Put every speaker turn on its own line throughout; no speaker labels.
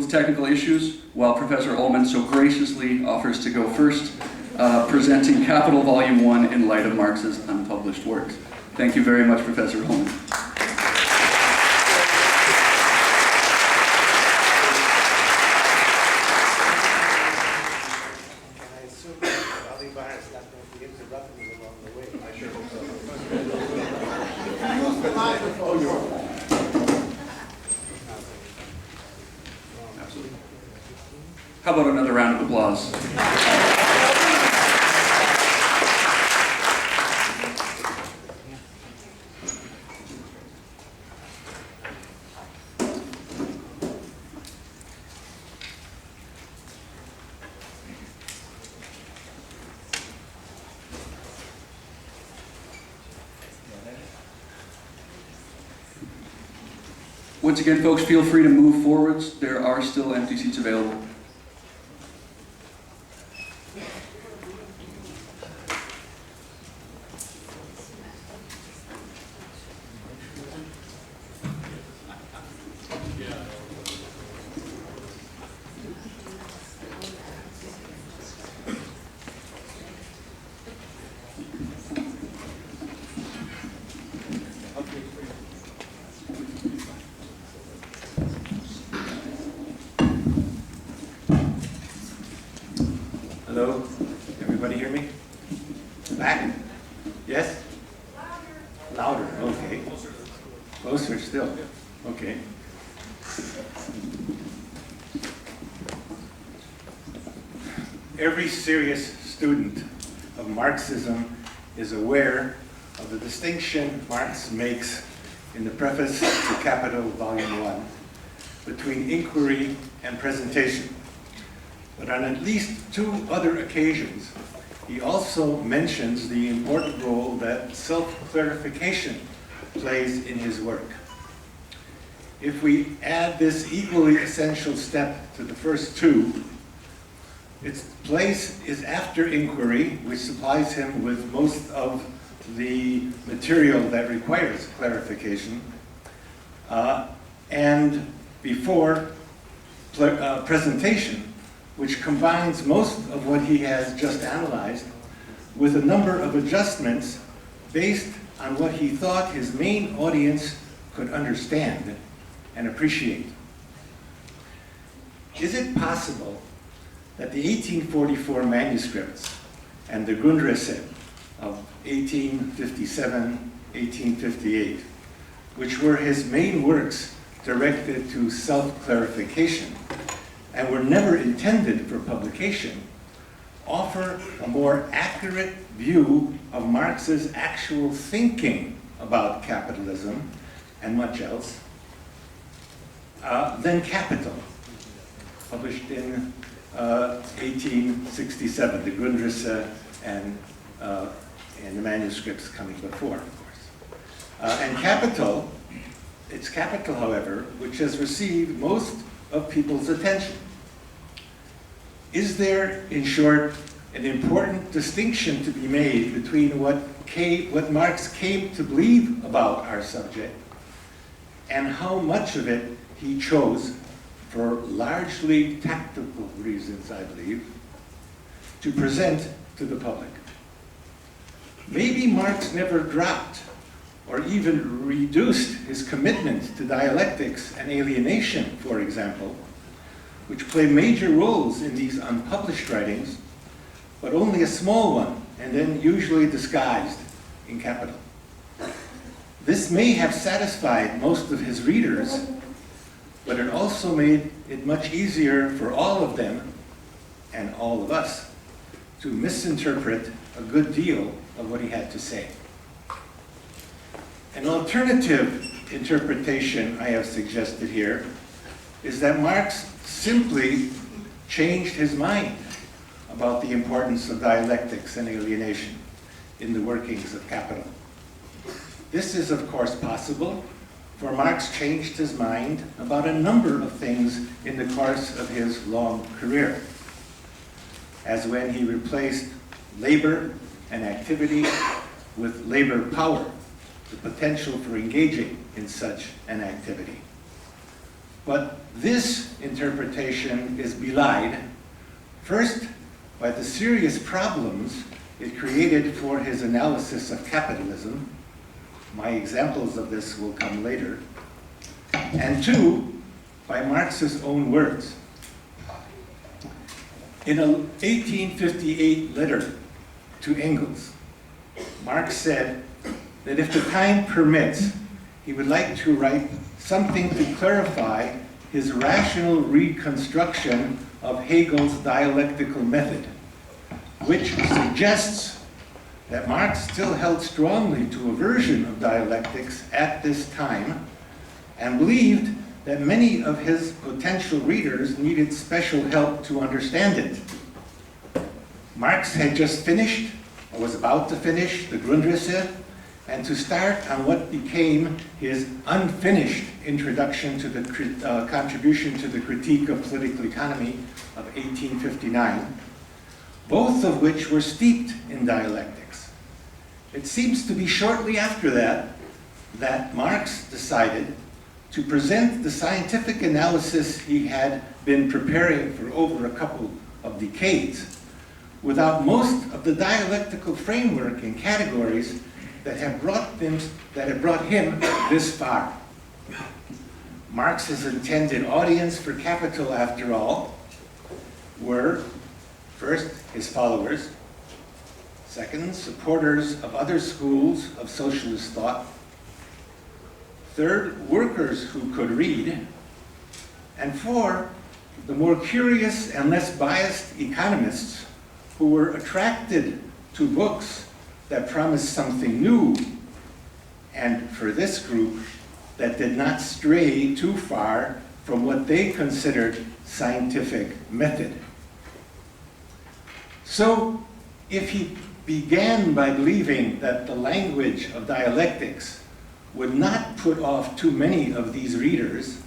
with technical issues, while Professor Ollman so graciously offers to go first, presenting Capital Volume 1 in light of Marx's unpublished works. Thank you very much, Professor Ollman. How about another round of applause? Once again, folks, feel free to move forwards. There are still empty seats available.
Hello? Everybody hear me? Back? Yes? Louder. Louder, okay. Closer still. Okay. Every serious student of Marxism is aware of the distinction Marx makes in the preface to Capital Volume 1 between inquiry and presentation. But on at least two other occasions, he also mentions the important role that self-clarification plays in his work. If we add this equally essential step to the first two, its place is after inquiry, which supplies him with most of the material that requires clarification, and before presentation, which combines most of what he has just analyzed with a number of adjustments based on what he thought his main audience could understand and appreciate. Is it possible that the 1844 manuscripts and the Grundrisse of 1857-1858, which were his main works directed to self-clarification, and were never intended for publication, offer a more accurate view of Marx's actual thinking about capitalism and much else than Capital, published in 1867, the Grundrisse and the manuscripts coming before, of course. And Capital, it's Capital, however, which has received most of people's attention. Is there, in short, an important distinction to be made between what Marx came to believe about our subject and how much of it he chose, for largely tactical reasons, I believe, to present to the public? Maybe Marx never dropped or even reduced his commitment to dialectics and alienation, for example, which play major roles in these unpublished writings, but only a small one, and then usually disguised in Capital. This may have satisfied most of his readers, but it also made it much easier for all of them, and all of us, to misinterpret a good deal of what he had to say. An alternative interpretation I have suggested here is that Marx simply changed his mind about the importance of dialectics and alienation in the workings of Capital. This is, of course, possible, for Marx changed his mind about a number of things in the course of his long career, as when he replaced labor and activity with labor power, the potential for engaging in such an activity. But this interpretation is belied, first, by the serious problems it created for his analysis of capitalism. My examples of this will come later. And two, by Marx's own words. In an 1858 letter to Engels, Marx said that if the time permits, he would like to write something to clarify his rational reconstruction of Hegel's dialectical method, which suggests that Marx still held strongly to a version of dialectics at this time and believed that many of his potential readers needed special help to understand it. Marx had just finished, or was about to finish, the Grundrisse, and to start on what became his unfinished introduction to the contribution to the critique of political economy of 1859, both of which were steeped in dialectics. It seems to be shortly after that that Marx decided to present the scientific analysis he had been preparing for over a couple of decades without most of the dialectical framework and categories that have brought him this far. Marx's intended audience for Capital, after all, were first, his followers; second, supporters of other schools of socialist thought; third, workers who could read; and four, the more curious and less biased economists who were attracted to books that promised something new, and for this group, that did not stray too far from what they considered scientific method. So, if he began by believing that the language of dialectics would not put off too many of these readers,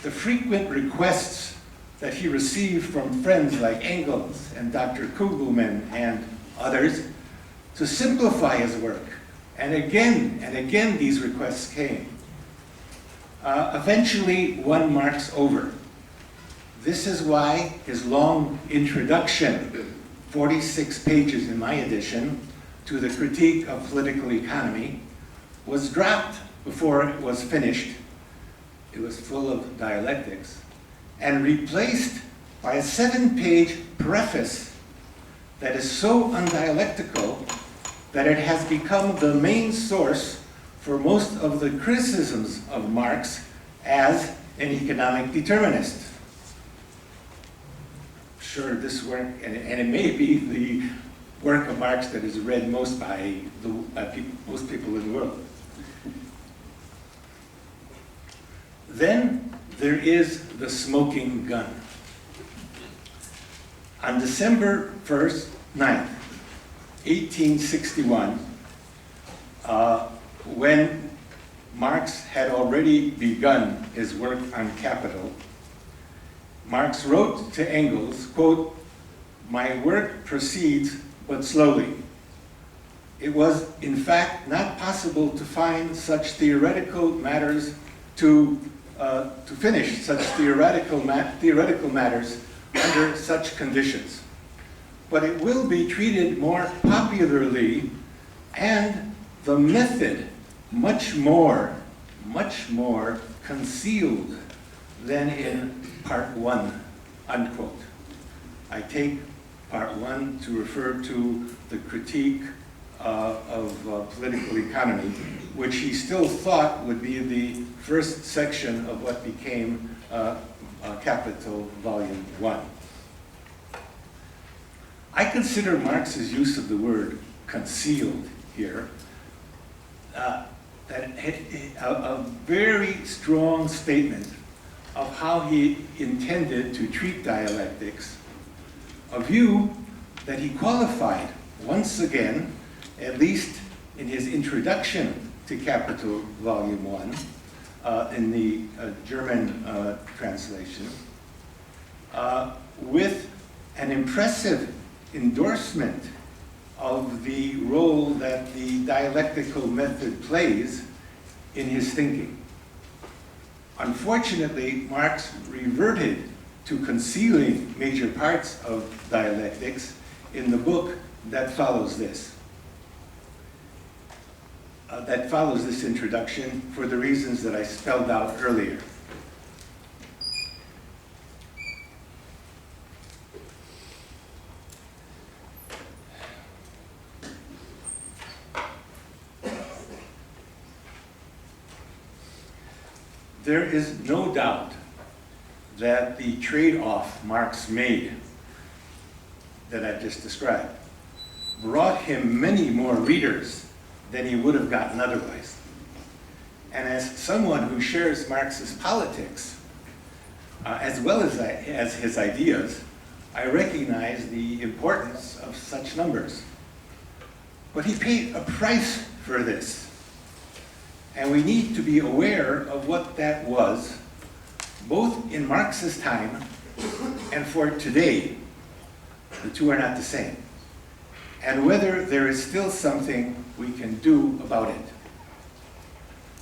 the frequent requests that he received from friends like Engels and Dr. Kugelman and others to simplify his work, and again these requests came, eventually won Marx over. This is why his long introduction, 46 pages in my edition, to the critique of political economy, was dropped before it was finished. It was full of dialectics, and replaced by a 7-page preface that is so undialectical that it has become the main source for most of the criticisms of Marx as an economic determinist. Sure, this work, and it may be the work of Marx that is read most by most people in the world. Then there is the smoking gun. On December 9th, 1861, when Marx had already begun his work on Capital, Marx wrote to Engels, quote, "My work proceeds but slowly. It was, in fact, not possible to find such theoretical matters to finish such theoretical matters under such conditions. But it will be treated more popularly, and the method much more concealed than in part 1, unquote." I take part 1 to refer to the critique of political economy, which he still thought would be the first section of what became Capital, Volume 1. I consider Marx's use of the word concealed here a very strong statement of how he intended to treat dialectics, a view that he qualified once again, at least in his introduction to Capital, Volume 1, in the German translation, with an impressive endorsement of the role that the dialectical method plays in his thinking. Unfortunately, Marx reverted to concealing major parts of dialectics in the book that follows this. That follows this introduction for the reasons that I spelled out earlier. There is no doubt that the trade-off Marx made that I've just described brought him many more readers than he would have gotten otherwise. And as someone who shares Marx's politics, as well as his ideas, I recognize the importance of such numbers. But he paid a price for this. And we need to be aware of what that was, both in Marx's time and for today. The two are not the same. And whether there is still something we can do about it.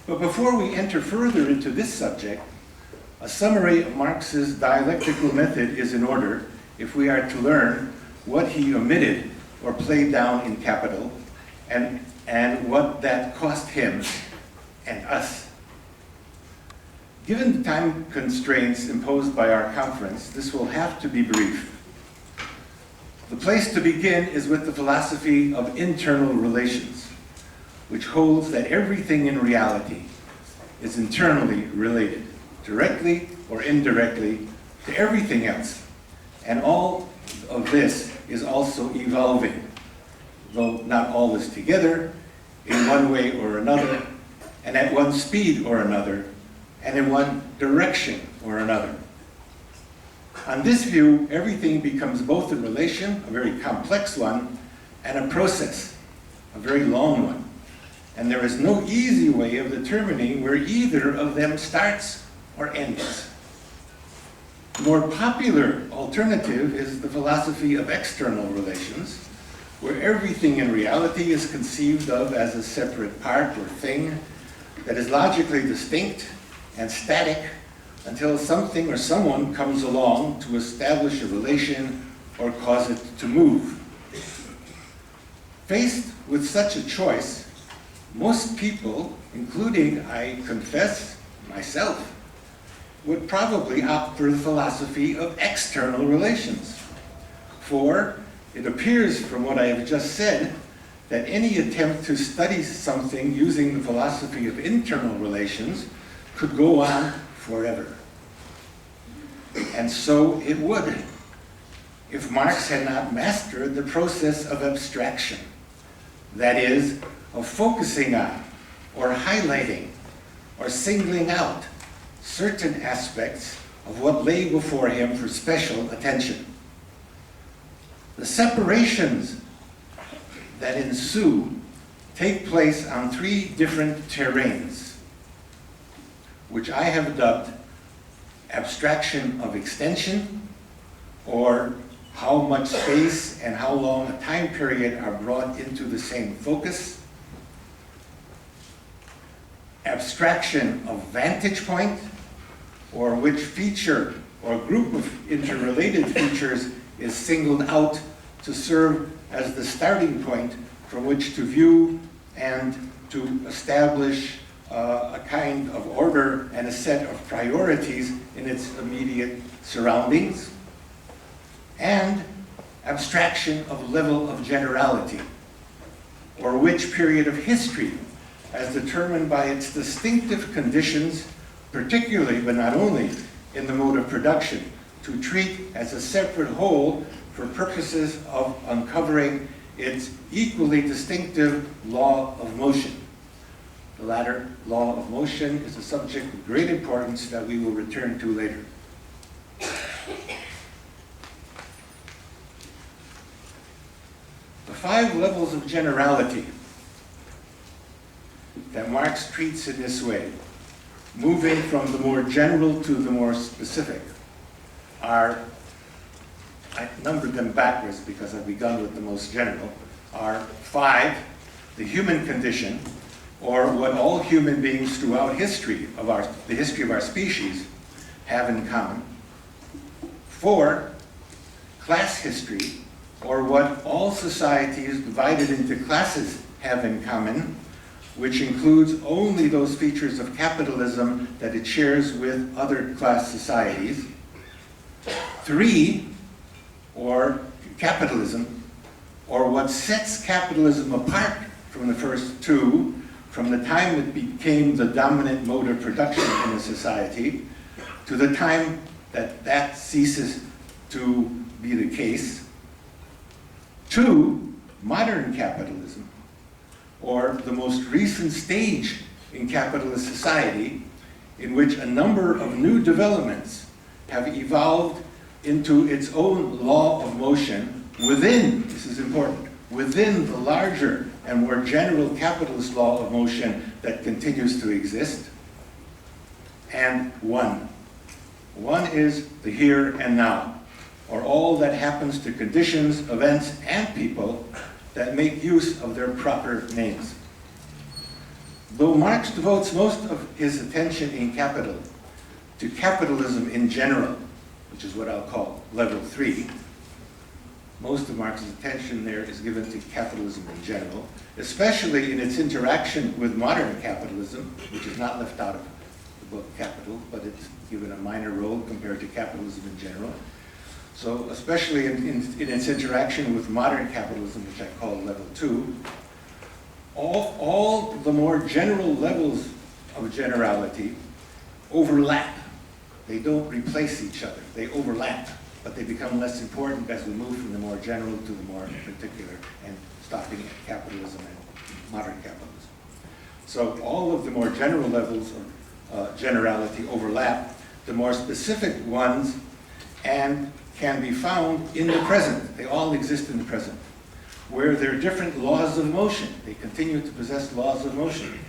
But before we enter further into this subject, a summary of Marx's dialectical method is in order if we are to learn what he omitted or played down in Capital and what that cost him and us. Given the time constraints imposed by our conference, this will have to be brief. The place to begin is with the philosophy of internal relations, which holds that everything in reality is internally related, directly or indirectly, to everything else. And all of this is also evolving, though not always together, in one way or another, and at one speed or another, and in one direction or another. On this view, everything becomes both a relation, a very complex one, and a process, a very long one. And there is no easy way of determining where either of them starts or ends. The more popular alternative is the philosophy of external relations, where everything in reality is conceived of as a separate part or thing that is logically distinct and static until something or someone comes along to establish a relation or cause it to move. Faced with such a choice, most people, including, I confess, myself, would probably opt for the philosophy of external relations. For it appears from what I have just said that any attempt to study something using the philosophy of internal relations could go on forever. And so it would, if Marx had not mastered the process of abstraction, that is, of focusing on, or highlighting, or singling out certain aspects of what lay before him for special attention. The separations that ensue take place on three different terrains, which I have dubbed abstraction of extension, or how much space and how long a time period are brought into the same focus, abstraction of vantage point, or which feature or group of interrelated features is singled out to serve as the starting point from which to view and to establish a kind of order and a set of priorities in its immediate surroundings, and abstraction of level of generality, or which period of history, as determined by its distinctive conditions, particularly but not only in the mode of production, to treat as a separate whole for purposes of uncovering its equally distinctive law of motion. The latter, law of motion, is a subject of great importance that we will return to later. The 5 levels of generality that Marx treats in this way, moving from the more general to the more specific, are, I numbered them backwards because I've begun with the most general, are 5, the human condition, or what all human beings throughout the history of our species have in common. 4, class history, or what all societies divided into classes have in common, which includes only those features of capitalism that it shares with other class societies. 3, or capitalism, or what sets capitalism apart from the first 2, from the time it became the dominant mode of production in a society to the time that that ceases to be the case. 2, modern capitalism, or the most recent stage in capitalist society in which a number of new developments have evolved into its own law of motion within, this is important, within the larger and more general capitalist law of motion that continues to exist. And 1. 1 is the here and now, or all that happens to conditions, events, and people that make use of their proper names. Though Marx devotes most of his attention in Capital to capitalism in general, which is what I'll call level 3, most of Marx's attention there is given to capitalism in general, especially in its interaction with modern capitalism, which is not left out of the book Capital, but it's given a minor role compared to capitalism in general. So especially in its interaction with modern capitalism, which I call level 2, all the more general levels of generality overlap. They don't replace each other. They overlap, but they become less important as we move from the more general to the more particular, and stopping at capitalism and modern capitalism. So all of the more general levels of generality overlap. The more specific ones and can be found in the present. They all exist in the present, where there are different laws of motion. They continue to possess laws of motion,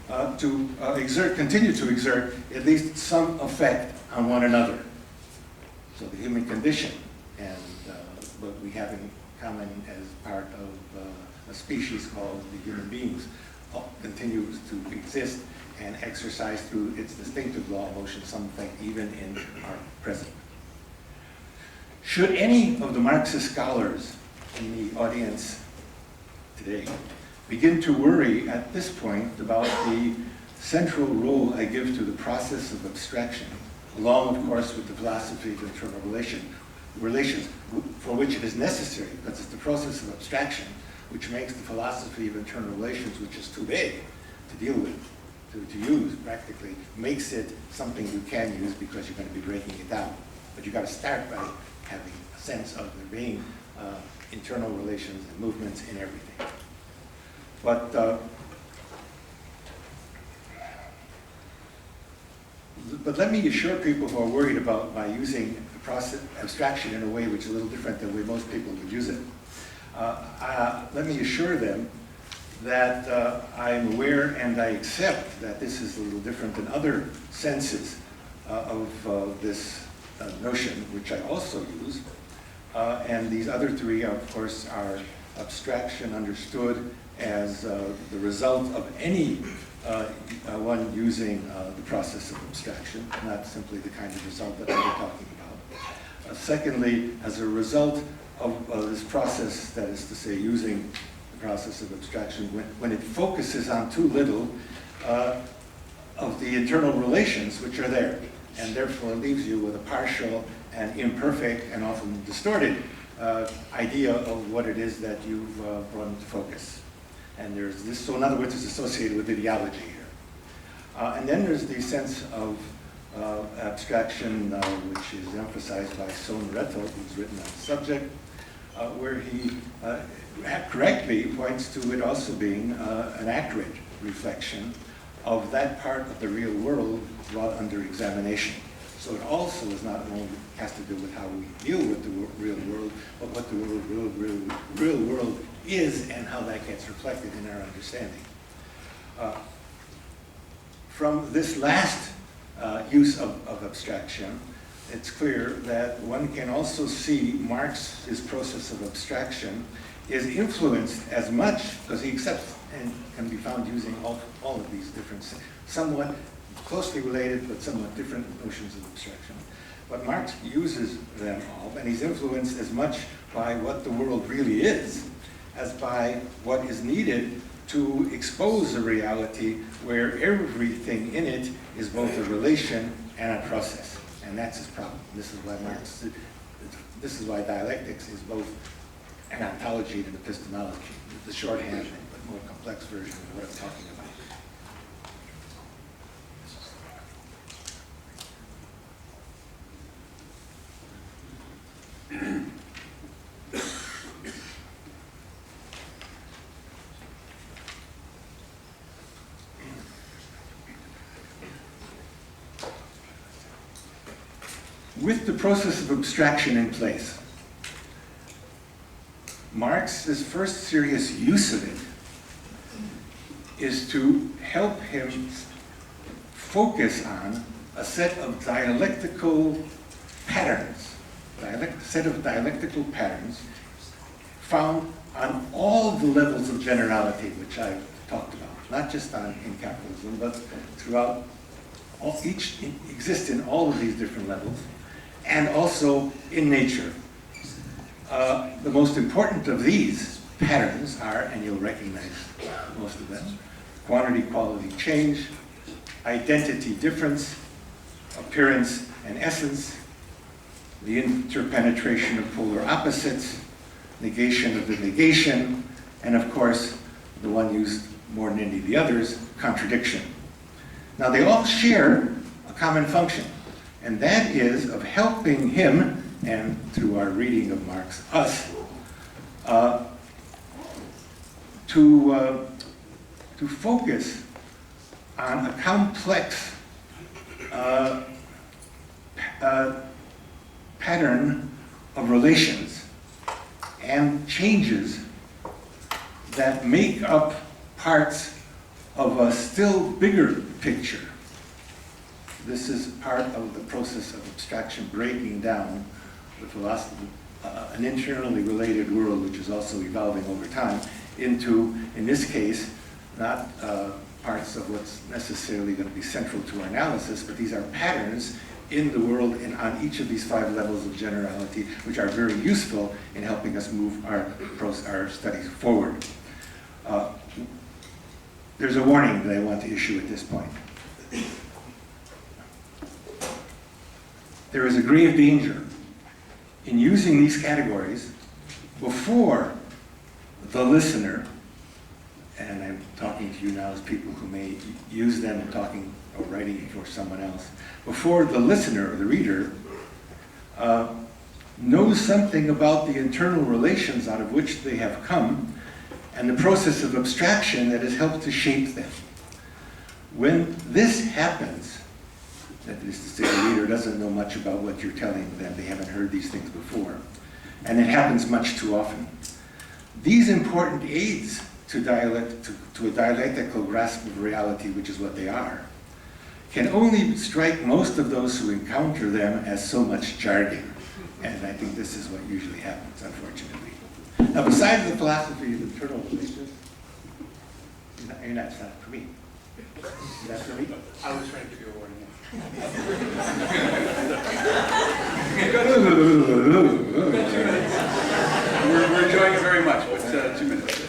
continue to exert at least some effect on one another. So the human condition and what we have in common as part of a species called the human beings continues to exist and exercise through its distinctive law of motion some effect even in our present. Should any of the Marxist scholars in the audience today begin to worry at this point about the central role I give to the process of abstraction, along, of course, with the philosophy of internal relations, for which it is necessary, because it's the process of abstraction which makes the philosophy of internal relations, which is too big to deal with, to use practically, makes it something you can use because you're going to be breaking it down. But you've got to start by having a sense of there being internal relations and movements in everything. But let me assure people who are worried about my using the process abstraction in a way which is a little different than the way most people would use it. Let me assure them that I'm aware and I accept that this is a little different than other senses of this notion, which I also use. And these other 3, of course, are abstraction understood as the result of any one using the process of abstraction, not simply the kind of result that we're talking about. Secondly, as a result of this process, that is to say, using the process of abstraction, when it focuses on too little of the internal relations which are there, and therefore leaves you with a partial and imperfect and often distorted idea of what it is that you've brought into focus. And there's this, so in other words, it's associated with ideology here. And then there's the sense of abstraction, which is emphasized by Bertell, who's written on the subject, where he correctly points to it also being an accurate reflection of that part of the real world brought under examination. So it also is not only has to do with how we deal with the real world, but what the real world is and how that gets reflected in our understanding. From this last use of abstraction, it's clear that one can also see Marx's process of abstraction is influenced as much, because he accepts and can be found using all of these different, somewhat closely related but somewhat different notions of abstraction. But Marx uses them all, and he's influenced as much by what the world really is as by what is needed to expose a reality where everything in it is both a relation and a process. And that's his problem. This is why dialectics is both an ontology and an epistemology. The shorthand, but more complex version of what I'm talking about. With the process of abstraction in place, Marx's first serious use of it is to help him focus on a set of dialectical patterns, set of dialectical patterns found on all the levels of generality which I've talked about, not just in capitalism, but throughout, each exists in all of these different levels, and also in nature. The most important of these patterns are, and you'll recognize most of them, quantity, quality, change, identity, difference, appearance and essence, the interpenetration of polar opposites, negation of the negation, and of course, the one used more than any of the others, contradiction. Now they all share a common function, and that is of helping him, and through our reading of Marx, us, to focus on a complex pattern of relations and changes that make up parts of a still bigger picture. This is part of the process of abstraction, breaking down the philosophy, an internally related world which is also evolving over time, into, in this case, not parts of what's necessarily going to be central to our analysis, but these are patterns in the world and on each of these 5 levels of generality, which are very useful in helping us move our studies forward. There's a warning that I want to issue at this point. There is a grave danger in using these categories before the listener, and I'm talking to you now as people who may use them in talking or writing for someone else, before the listener or the reader knows something about the internal relations out of which they have come and the process of abstraction that has helped to shape them. When this happens, that is to say the reader doesn't know much about what you're telling them, they haven't heard these things before, and it happens much too often. These important aids to a dialectical grasp of reality, which is what they are, can only strike most of those who encounter them as so much jargon. And I think this is what usually happens, unfortunately. Now, besides the philosophy of internal relations, it's not for me. Is that for me?
I was trying to give you a warning.
We're enjoying it very much, but 2 minutes.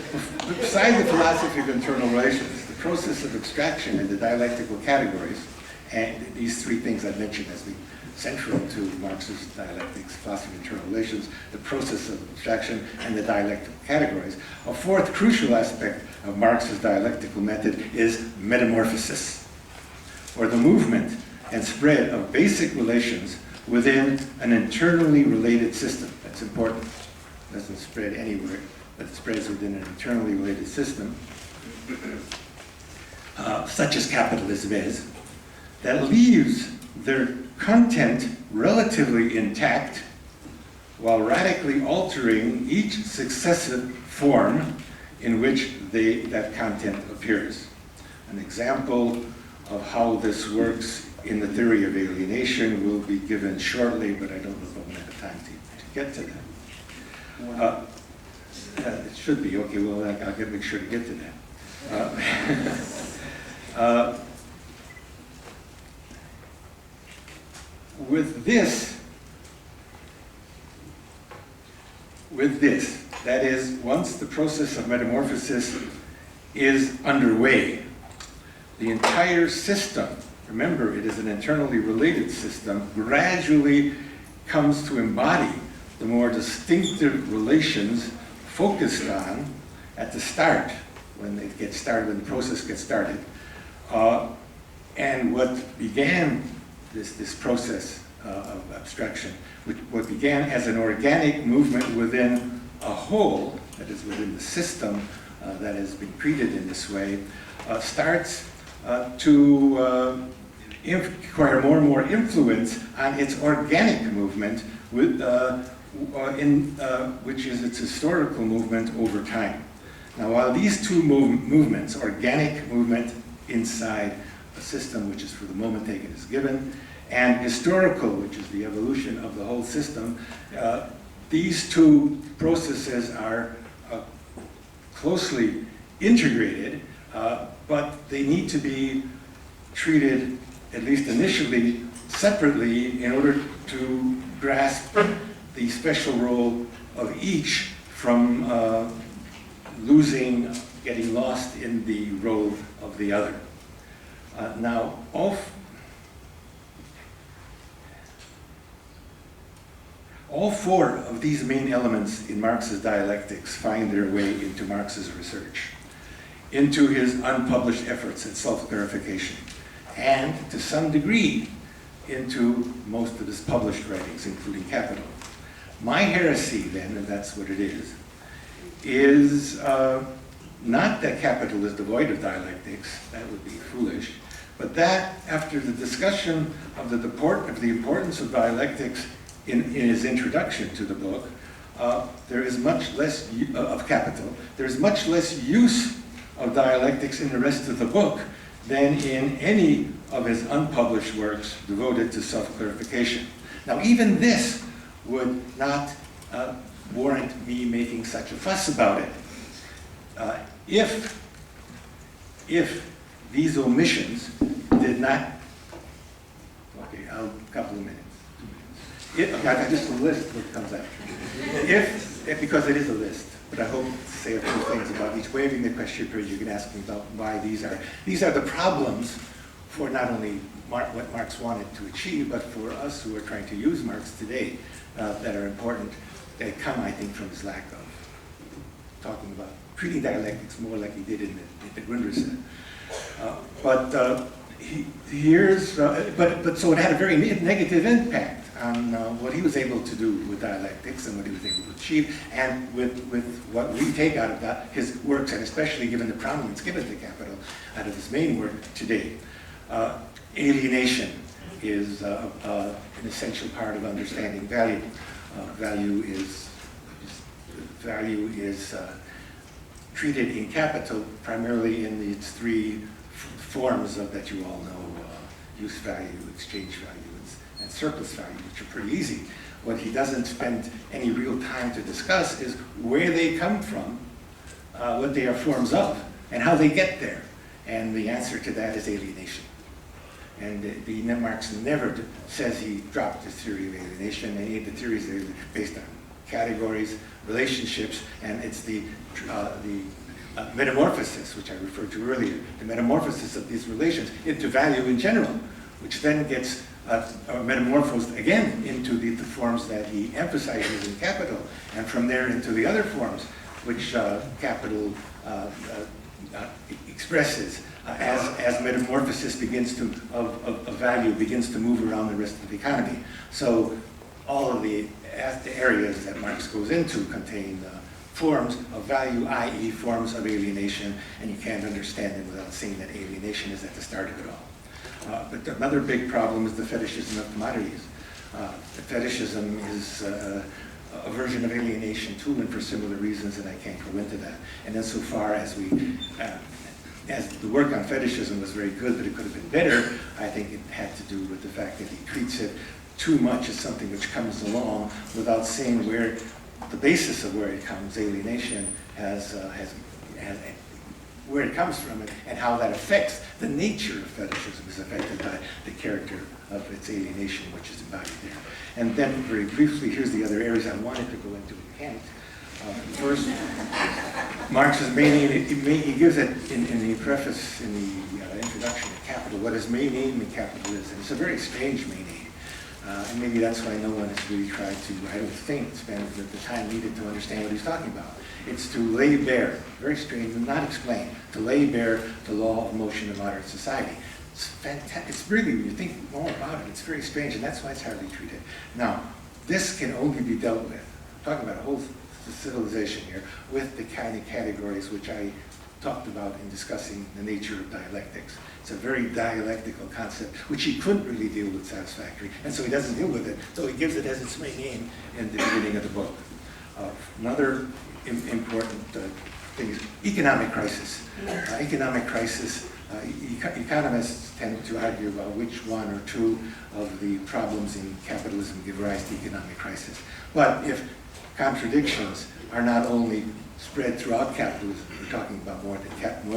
Besides the philosophy of internal relations, the process of abstraction and the dialectical categories, and these 3 things I mentioned as being central to Marx's dialectics, philosophy of internal relations, the process of abstraction, and the dialectical categories, a 4th crucial aspect of Marx's dialectical method is metamorphosis, or the movement and spread of basic relations within an internally related system. That's important. It doesn't spread anywhere, but it spreads within an internally related system, such as capitalism is, that leaves their content relatively intact while radically altering each successive form in which that content appears. An example of how this works in the theory of alienation will be given shortly, but I don't know if I'm going to have time to get to that. It should be, okay, well, I'll make sure to get to that. Uh, with this, that is, once the process of metamorphosis is underway, the entire system, remember it is an internally related system, gradually comes to embody the more distinctive relations focused on at the start, when it gets started, when the process gets started. And what began this process of abstraction, what began as an organic movement within a whole, that is within the system that has been treated in this way, starts to acquire more and more influence on its organic movement, which is its historical movement over time. Now, while these two movements, organic movement inside a system, which is for the moment taken as given, and historical, which is the evolution of the whole system, these two processes are closely integrated, but they need to be treated, at least initially, separately in order to grasp the special role of each from getting lost in the role of the other. Now, all four of these main elements in Marx's dialectics find their way into Marx's research, into his unpublished efforts at self-clarification, and to some degree into most of his published writings, including Capital. My heresy then, and that's what it is not that Capital is devoid of dialectics, that would be foolish, but that after the discussion of the importance of dialectics in his introduction to the book, there is much less of Capital. There's much less use of dialectics in the rest of the book than in any of his unpublished works devoted to self-clarification. Now, even this would not warrant me making such a fuss about it. If these omissions did not, okay, a couple of minutes. Just a list what comes after. Because it is a list, but I hope to say a few things about each. Waving the question period, you can ask me about why these are the problems for not only what Marx wanted to achieve, but for us who are trying to use Marx today, that are important, that come, I think, from his lack of talking about treating dialectics more like he did in the Grundrisse. So it had a very negative impact on what he was able to do with dialectics and what he was able to achieve, and with what we take out of that, his works, and especially given the prominence given to Capital out of his main work today. Alienation is an essential part of understanding value. Value is treated in Capital primarily in its three forms that you all know: use value, exchange value, and surplus value, which are pretty easy. What he doesn't spend any real time to discuss is where they come from, what they are forms of, and how they get there. And the answer to that is alienation. And Marx never says he dropped his theory of alienation. Any of the theories are based on categories, relationships, and it's the metamorphosis, which I referred to earlier, the metamorphosis of these relations into value in general, which then gets metamorphosed again into the forms that he emphasizes in Capital, and from there into the other forms which Capital expresses as metamorphosis of value begins to move around the rest of the economy. So all of the areas that Marx goes into contain forms of value, i.e. forms of alienation, and you can't understand it without seeing that alienation is at the start of it all. But another big problem is the fetishism of commodities. The fetishism is a version of alienation too, and for similar reasons, and I can't go into that. And insofar as as the work on fetishism was very good, but it could have been better, I think it had to do with the fact that he treats it too much as something which comes along without seeing where the basis of where it comes, alienation, where it comes from and how that affects the nature of fetishism is affected by the character of its alienation, which is embodied there. And then, very briefly, here's the other areas I wanted to go into and can't. First, Marx's main aim, he gives it in the preface, in the introduction to Capital, what his main aim in Capital is. And it's a very strange main aim. And maybe that's why no one has really tried to, I don't think, spend the time needed to understand what he's talking about. It's to lay bare, very strange, and not explain, to lay bare the law of motion in modern society. It's fantastic. It's really, when you think more about it, it's very strange, and that's why it's hardly treated. Now, this can only be dealt with, I'm talking about a whole civilization here, with the kind of categories which I talked about in discussing the nature of dialectics. It's a very dialectical concept, which he couldn't really deal with satisfactorily, and so he doesn't deal with it, so he gives it as its main aim in the beginning of the book. Another important thing is economic crisis. Economic crisis, economists tend to argue about which one or two of the problems in capitalism give rise to economic crisis. But if contradictions are not only spread throughout capitalism, we're talking about more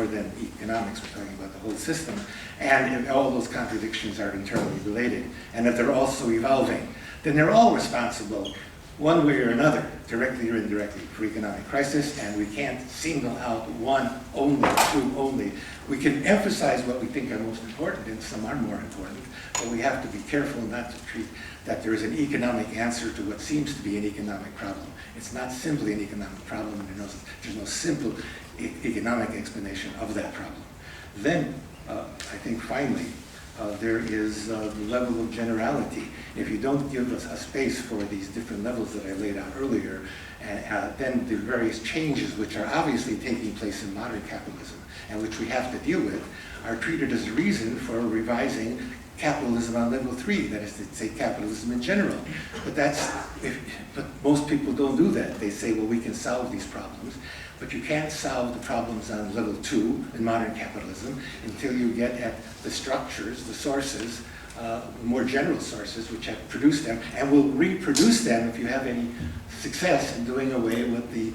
than economics, we're talking about the whole system, and if all those contradictions are internally related, and if they're also evolving, then they're all responsible, one way or another, directly or indirectly, for economic crisis, and we can't single out one only, two only. We can emphasize what we think are most important, and some are more important, but we have to be careful not to treat that there is an economic answer to what seems to be an economic problem. It's not simply an economic problem, and there's no simple economic explanation of that problem. Then, I think finally, there is the level of generality. If you don't give us a space for these different levels that I laid out earlier, then the various changes which are obviously taking place in modern capitalism and which we have to deal with are treated as a reason for revising capitalism on level 3, that is to say capitalism in general. But most people don't do that. They say, well, we can solve these problems, but you can't solve the problems on level 2 in modern capitalism until you get at the structures, the sources, more general sources which have produced them, and will reproduce them if you have any success in doing away with the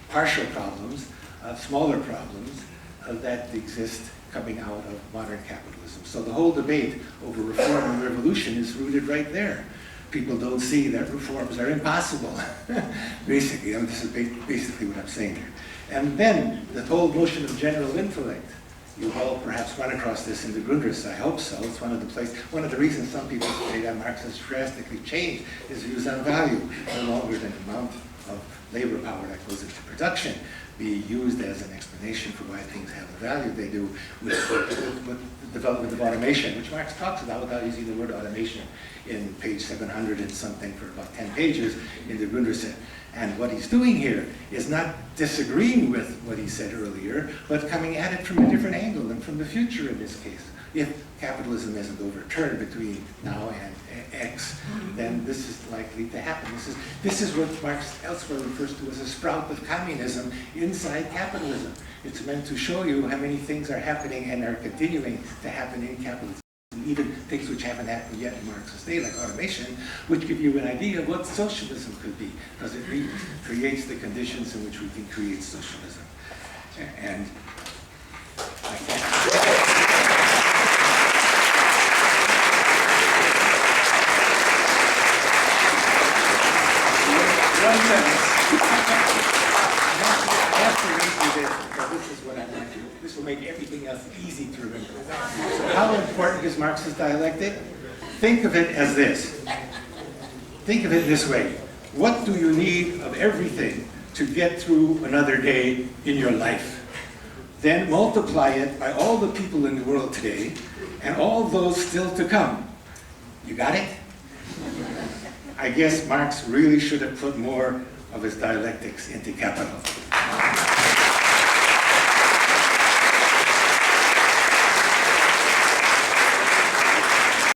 partial problems, smaller problems that exist coming out of modern capitalism. So the whole debate over reform and revolution is rooted right there. People don't see that reforms are impossible, basically. This is basically what I'm saying here. And then the whole notion of general intellect. You've all perhaps run across this in the Grundrisse, I hope so. It's one of the reasons some people say that Marx has drastically changed his views on value. No longer than the amount of labor power that goes into production be used as an explanation for why things have the value they do with the development of automation, which Marx talks about without using the word automation in page 700 and something for about 10 pages in the Grundrisse. And what he's doing here is not disagreeing with what he said earlier, but coming at it from a different angle and from the future in this case. If capitalism isn't overturned between now and X, then this is likely to happen. This is what Marx elsewhere refers to as a sprout of communism inside capitalism. It's meant to show you how many things are happening and are continuing to happen in capitalism. Even things which haven't happened yet in Marx's day, like automation, which give you an idea of what socialism could be, because it creates the conditions in which we can create socialism. And I can't.
One sentence.
I have to read you this, because this is what I want you. This will make everything else easy to remember. So how important is Marx's dialectic? Think of it as this. Think of it this way. What do you need of everything to get through another day in your life? Then multiply it by all the people in the world today and all those still to come. You got it? I guess Marx really should have put more of his dialectics into Capital.